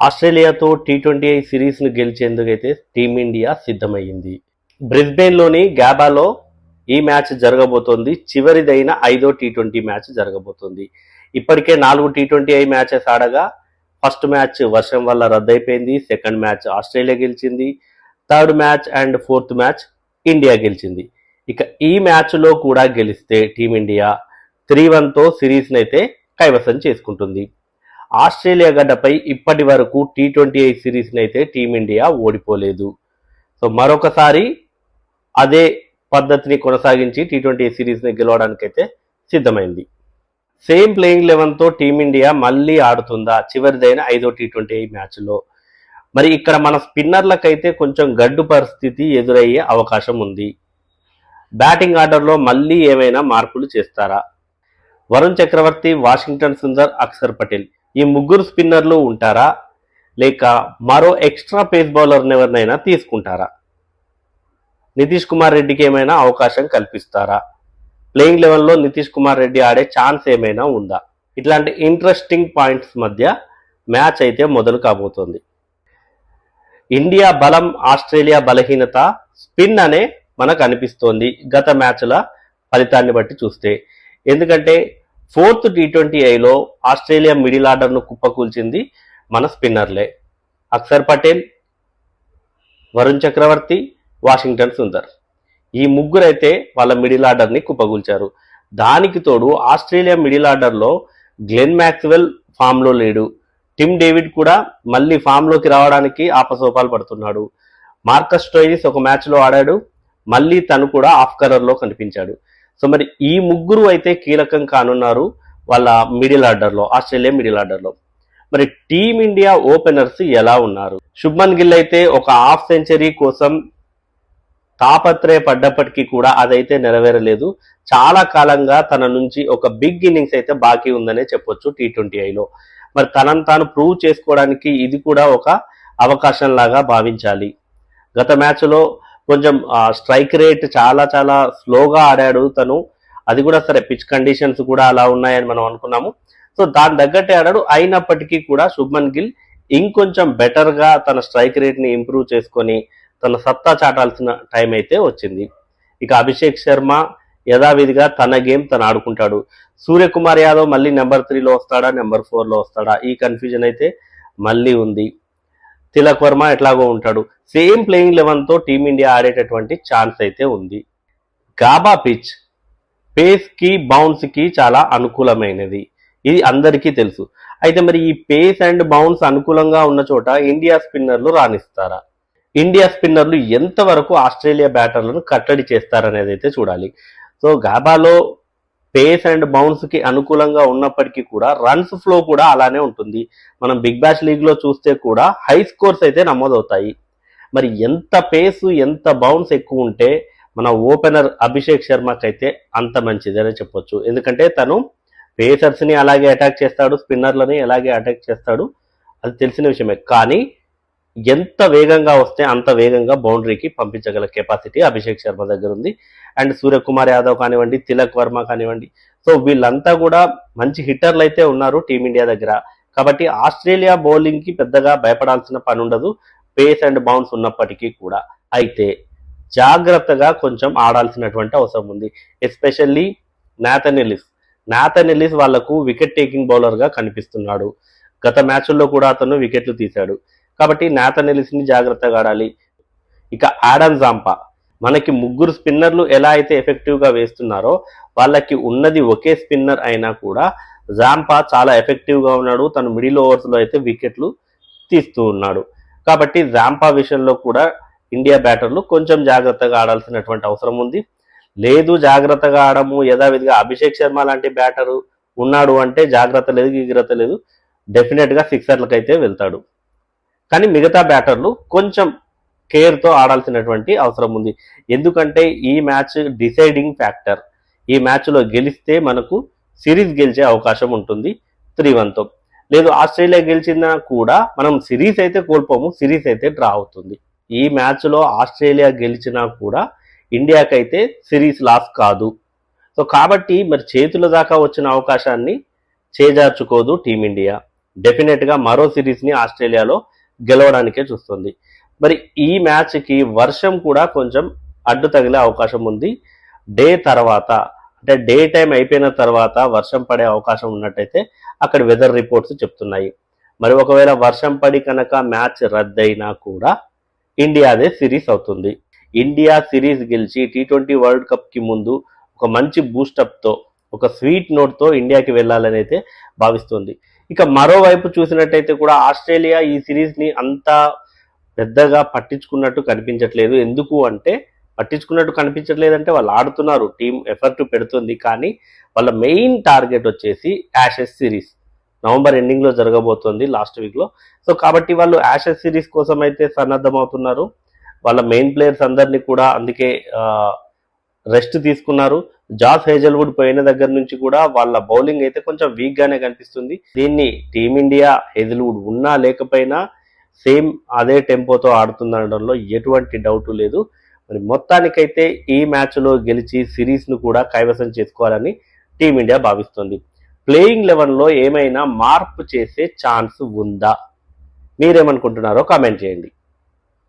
ఆస్ట్రేలియాతో T20 సిరీస్ను గెలిచేందుకైతే team India సిద్ధమైంది. బ్రిస్బెన్లోని గ్యాబాలో ఈ మ్యాచ్ జరగబోతోంది. చివరిదైన 5వ టీ20 మ్యాచ్ జరగబోతోంది. ఇప్పటికే 4 టీ20 మ్యాచెస్ ఆడగా ఫస్ట్ మ్యాచ్ వర్షం వల్ల రద్దయిపోయింది. సెకండ్ మ్యాచ్ ఆస్ట్రేలియా గెలిచింది. Third match and fourth match India గెలిచింది. ఇక ఈ మ్యాచ్లో కూడా గెలిస్తే టీమిండియా 3-1తో సిరీస్ని అయితే కైవసం చేసుకుంటుంది. ఆస్ట్రేలియా గడ్డపై ఇప్పటి వరకు టీ20 సిరీస్ని అయితే టీమిండియా ఓడిపోలేదు. సో మరొకసారి అదే పద్ధతిని కొనసాగించి టీ20 సిరీస్ని గెలవడానికైతే సిద్ధమైంది. సేమ్ ప్లేయింగ్ 11తో టీమిండియా మళ్ళీ ఆడుతుందా చివరిదైన 5వ టీ20 మ్యాచ్లో? మరి ఇక్కడ మన స్పిన్నర్లకైతే కొంచెం గడ్డు పరిస్థితి ఎదురయ్యే అవకాశం ఉంది. బ్యాటింగ్ ఆర్డర్లో మళ్ళీ ఏమైనా మార్పులు చేస్తారా? వరుణ్ చక్రవర్తి, వాషింగ్టన్ సుందర్, అక్షర్ పటేల్ ఈ ముగ్గురు స్పిన్నర్లు ఉంటారా, లేక మరో ఎక్స్ట్రా పేస్ బౌలర్ని ఎవరినైనా తీసుకుంటారా? నితీష్ కుమార్ రెడ్డికి ఏమైనా అవకాశం కల్పిస్తారా? ప్లేయింగ్ లెవెల్లో నితీష్ కుమార్ రెడ్డి ఆడే ఛాన్స్ ఏమైనా ఉందా? ఇట్లాంటి ఇంట్రెస్టింగ్ పాయింట్స్ మధ్య మ్యాచ్ అయితే మొదలు కాబోతోంది. ఇండియా బలం, ఆస్ట్రేలియా బలహీనత స్పిన్ అనే మనకు అనిపిస్తోంది గత మ్యాచ్ల ఫలితాన్ని బట్టి చూస్తే. ఎందుకంటే 4th టీ20లో ఆస్ట్రేలియా మిడిల్ ఆర్డర్ను కుప్పకూల్చింది మన స్పిన్నర్లే. అక్షర్ పటేల్, వరుణ్ చక్రవర్తి, వాషింగ్టన్ సుందర్ ఈ ముగ్గురైతే వాళ్ళ మిడిల్ ఆర్డర్ని కుప్పకూల్చారు. దానికి తోడు ఆస్ట్రేలియా మిడిల్ ఆర్డర్లో గ్లెన్ మ్యాక్స్వెల్ ఫామ్లో లేడు. టిమ్ డేవిడ్ కూడా మళ్ళీ ఫామ్లోకి రావడానికి ఆపసోపాలు పడుతున్నాడు. మార్కస్ స్టోయినిస్ ఒక మ్యాచ్లో ఆడాడు, మళ్ళీ తను కూడా ఆఫ్ కలర్లో కనిపించాడు. సో మరి ఈ ముగ్గురు అయితే కీలకం కానున్నారు వాళ్ళ మిడిల్ ఆర్డర్లో, ఆస్ట్రేలియా మిడిల్ ఆర్డర్లో. మరి టీమిండియా ఓపెనర్స్ ఎలా ఉన్నారు? శుభ్మన్ గిల్ అయితే ఒక హాఫ్ సెంచరీ కోసం తాపత్రయపడ్డప్పటికీ కూడా అదైతే నెరవేరలేదు. చాలా కాలంగా తన నుంచి ఒక బిగ్ ఇన్నింగ్స్ అయితే బాకీ ఉందనే చెప్పొచ్చు టీ20లో. మరి తనను తాను ప్రూవ్ చేసుకోవడానికి ఇది కూడా ఒక అవకాశం లాగా భావించాలి. గత మ్యాచ్లో కొంచెం స్ట్రైక్ రేట్ చాలా చాలా స్లోగా ఆడాడు తను. అది కూడా సరే, పిచ్ కండిషన్స్ కూడా అలా ఉన్నాయని మనం అనుకున్నాము. సో దాని తగ్గట్టే ఆడాడు. అయినప్పటికీ కూడా శుభ్మన్ గిల్ ఇంకొంచెం బెటర్గా తన స్ట్రైక్ రేట్ని ఇంప్రూవ్ చేసుకొని తన సత్తా చాటాల్సిన టైం అయితే వచ్చింది. ఇక అభిషేక్ శర్మ యథావిధిగా తన గేమ్ తను ఆడుకుంటాడు. సూర్యకుమార్ యాదవ్ మళ్ళీ నెంబర్ 3లో వస్తాడా, నెంబర్ 4లో వస్తాడా, ఈ కన్ఫ్యూజన్ అయితే మళ్ళీ ఉంది. తిలక్ వర్మ ఎట్లాగో ఉంటాడు. సేమ్ ప్లేయింగ్ 11తో టీమిండియా ఆడేటటువంటి ఛాన్స్ అయితే ఉంది. గాబా పిచ్ పేస్కి బౌన్స్కి చాలా అనుకూలమైనది, ఇది అందరికీ తెలుసు. అయితే మరి ఈ పేస్ అండ్ బౌన్స్ అనుకూలంగా ఉన్న చోట ఇండియా స్పిన్నర్లు రాణిస్తారా? ఇండియా స్పిన్నర్లు ఎంతవరకు ఆస్ట్రేలియా బ్యాటర్లను కట్టడి చేస్తారనేది అయితే చూడాలి. సో గాబాలో పేస్ అండ్ బౌన్స్కి అనుకూలంగా ఉన్నప్పటికీ కూడా రన్స్ ఫ్లో కూడా అలానే ఉంటుంది. మనం బిగ్ బ్యాష్ లీగ్లో చూస్తే కూడా హై స్కోర్స్ అయితే నమోదవుతాయి. మరి ఎంత పేసు ఎంత బౌన్స్ ఎక్కువ ఉంటే మన ఓపెనర్ అభిషేక్ శర్మకైతే అంత మంచిదని చెప్పొచ్చు. ఎందుకంటే తను పేసర్స్ని అలాగే అటాక్ చేస్తాడు, స్పిన్నర్లని అలాగే అటాక్ చేస్తాడు, అది తెలిసిన విషయమే. కానీ ఎంత వేగంగా వస్తే అంత వేగంగా బౌండరీకి పంపించగల కెపాసిటీ అభిషేక్ శర్మ దగ్గర ఉంది. అండ్ సూర్యకుమార్ యాదవ్ కానివ్వండి, తిలక్ వర్మ కానివ్వండి, సో వీళ్ళంతా కూడా మంచి హిట్టర్లు అయితే ఉన్నారు టీమిండియా దగ్గర. కాబట్టి ఆస్ట్రేలియా బౌలింగ్కి పెద్దగా భయపడాల్సిన పని ఉండదు, పేస్ అండ్ బౌన్స్ ఉన్నప్పటికీ కూడా. అయితే జాగ్రత్తగా కొంచెం ఆడాల్సినటువంటి అవసరం ఉంది. ఎస్పెషల్లీ నాథన్ ఎల్లిస్ వాళ్లకు వికెట్ టేకింగ్ బౌలర్గా కనిపిస్తున్నాడు. గత మ్యాచ్ల్లో కూడా అతను వికెట్లు తీశాడు. కాబట్టి నాథన్ ఎల్లిస్ని జాగ్రత్తగా ఆడాలి. ఇక ఆడమ్ జాంపా, మనకి ముగ్గురు స్పిన్నర్లు ఎలా అయితే ఎఫెక్టివ్గా వేస్తున్నారో వాళ్ళకి ఉన్నది ఒకే స్పిన్నర్ అయినా కూడా జాంపా చాలా ఎఫెక్టివ్గా ఉన్నాడు. తను మిడిల్ ఓవర్స్లో అయితే వికెట్లు తీస్తూ ఉన్నాడు. కాబట్టి జాంపా విషయంలో కూడా ఇండియా బ్యాటర్లు కొంచెం జాగ్రత్తగా ఆడాల్సినటువంటి అవసరం ఉంది. లేదు జాగ్రత్తగా ఆడము, యథావిధిగా అభిషేక్ శర్మ లాంటి బ్యాటరు ఉన్నాడు అంటే జాగ్రత్త లేదు, గిగ్రత్త లేదు, డెఫినెట్గా సిక్సర్లకైతే వెళ్తాడు. కానీ మిగతా బ్యాటర్లు కొంచెం కేర్తో ఆడాల్సినటువంటి అవసరం ఉంది. ఎందుకంటే ఈ మ్యాచ్ డిసైడింగ్ ఫ్యాక్టర్. ఈ మ్యాచ్లో గెలిస్తే మనకు సిరీస్ గెలిచే అవకాశం ఉంటుంది 3-1తో. లేదు ఆస్ట్రేలియా గెలిచినా కూడా మనం సిరీస్ అయితే కోల్పోము, సిరీస్ అయితే డ్రా అవుతుంది. ఈ మ్యాచ్లో ఆస్ట్రేలియా గెలిచినా కూడా ఇండియాకైతే సిరీస్ లాస్ కాదు. సో కాబట్టి మరి చేతుల దాకా వచ్చిన అవకాశాన్ని చేజార్చుకోదు టీమిండియా. డెఫినెట్ గా మరో సిరీస్ ని ఆస్ట్రేలియాలో గెలవడానికే చూస్తుంది. మరి ఈ మ్యాచ్ కి వర్షం కూడా కొంచెం అడ్డు తగిలే అవకాశం ఉంది. డే తర్వాత అంటే డే టైం అయిపోయిన తర్వాత వర్షం పడే అవకాశం ఉన్నట్టయితే అక్కడ వెదర్ రిపోర్ట్స్ చెప్తున్నాయి. మరి ఒకవేళ వర్షం పడి కనుక మ్యాచ్ రద్దయినా కూడా ఇండియాదే సిరీస్ అవుతుంది. ఇండియా సిరీస్ గెలిచి T20 వరల్డ్ కప్ కి ముందు ఒక మంచి బూస్టప్ తో, ఒక స్వీట్ నోట్ తో ఇండియాకి వెళ్ళాలని అయితే భావిస్తుంది. ఇక మరోవైపు చూసినట్టయితే కూడా ఆస్ట్రేలియా ఈ సిరీస్ ని అంతా పెద్దగా పట్టించుకున్నట్టు కనిపించట్లేదు. ఎందుకు అంటే పట్టించుకున్నట్టు కనిపించట్లేదంటే వాళ్ళు ఆడుతున్నారు, టీం ఎఫర్ట్ పెడుతుంది, కానీ వాళ్ళ మెయిన్ టార్గెట్ వచ్చేసి యాషెస్ సిరీస్ నవంబర్ ఎండింగ్ లో జరగబోతోంది, లాస్ట్ వీక్ లో. సో కాబట్టి వాళ్ళు యాషెస్ సిరీస్ కోసం అయితే సన్నద్ధమవుతున్నారు. వాళ్ళ మెయిన్ ప్లేయర్స్ అందరినీ కూడా అందుకే రెస్ట్ తీసుకున్నారు. జాస్ హేజల్వుడ్ పోయిన దగ్గర నుంచి కూడా వాళ్ళ బౌలింగ్ అయితే కొంచెం వీక్ గానే కనిపిస్తుంది. దీన్ని టీమిండియా హేజల్వుడ్ ఉన్నా లేకపోయినా సేమ్ అదే టెంపోతో ఆడుతుందనడంలో ఎటువంటి డౌట్ లేదు. మరి మొత్తానికైతే ఈ మ్యాచ్ లో గెలిచి సిరీస్ ను కూడా కైవసం చేసుకోవాలని టీమిండియా భావిస్తుంది. ప్లేయింగ్ 11 లో ఏమైనా మార్పు చేసే ఛాన్స్ ఉందా? మీరేమనుకుంటున్నారో కామెంట్ చేయండి.